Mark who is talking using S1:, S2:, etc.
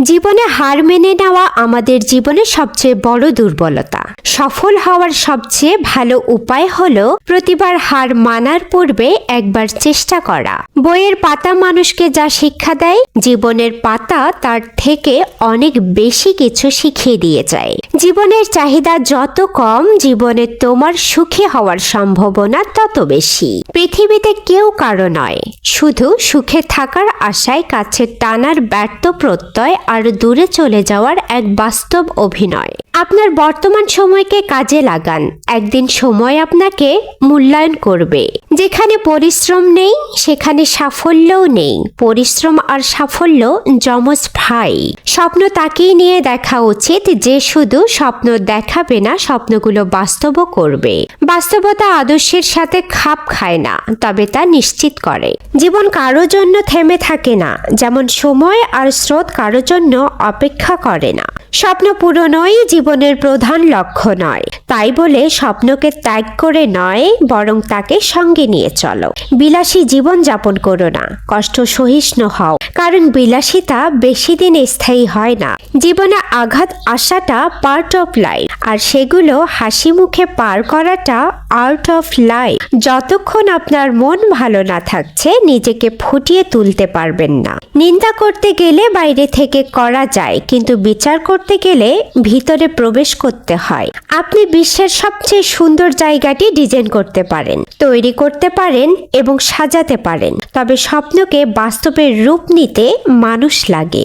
S1: জীবনে হার মেনে নেওয়া আমাদের জীবনের সবচেয়ে বড় দুর্বলতা। সফল হওয়ার সবচেয়ে ভালো উপায় হলো প্রতিবার হার মানার পূর্বে একবার চেষ্টা করা। বইয়ের পাতা মানুষকে যা শিক্ষা দেয়, জীবনের পাতা তার থেকে অনেক বেশি কিছু শিখিয়ে দিয়ে যায়। জীবনের চাহিদা যত কম, জীবনে তোমার সুখী হওয়ার সম্ভাবনা তত বেশি। পৃথিবীতে কেউ কারো নয়, শুধু সুখে থাকার আশায় কাছে টানার ব্যর্থ প্রত্যয় আর দূরে চলে যাওয়ার এক বাস্তব অভিনয়। আপনার বর্তমান সময়কে কাজে লাগান, একদিন সময় আপনাকে মূল্যায়ন করবে। যেখানে পরিশ্রম নেই সেখানে সাফল্যও নেই। পরিশ্রম আর সাফল্য যমজ ভাই। স্বপ্ন তাকেই নিয়ে দেখা উচিত যে শুধু স্বপ্ন দেখাবে না, স্বপ্নগুলো বাস্তবও করবে। বাস্তবতা আদর্শের সাথে খাপ খায় না, তবে তা নিশ্চিত করে। জীবন কারো জন্য থেমে থাকে না, যেমন সময় আর স্রোত কারো জন্য অপেক্ষা করে না। স্বপ্ন পূরণই জীবনের প্রধান লক্ষ্য নয়, তাই বলে স্বপ্নকে ত্যাগ করে নয়, বরং তাকে সঙ্গে নিয়ে চলো। বিলাসী জীবন যাপন করো না, কষ্ট সহিষ্ণু হও, কারণ বিলাসিতা বেশি দিন স্থায়ী হয় না। জীবনে আঘাত আসাটা পার্ট অফ লাইফ, আর সেগুলো হাসি মুখে পার করাটা আর্ট অফ লাইফ। যতক্ষণ আপনার মন ভালো না থাকছে, নিজেকে ফুটিয়ে তুলতে পারবেন না। নিন্দা করতে গেলে বাইরে থেকে করা যায়, কিন্তু বিচার করতে গেলে ভিতরে প্রবেশ করতে হয়। আপনি বিশ্বের সবচেয়ে সুন্দর জায়গাটি ডিজাইন করতে পারেন, তৈরি করতে পারেন এবং সাজাতে পারেন, তবে স্বপ্নকে বাস্তবের রূপ নিতে মানুষ লাগে।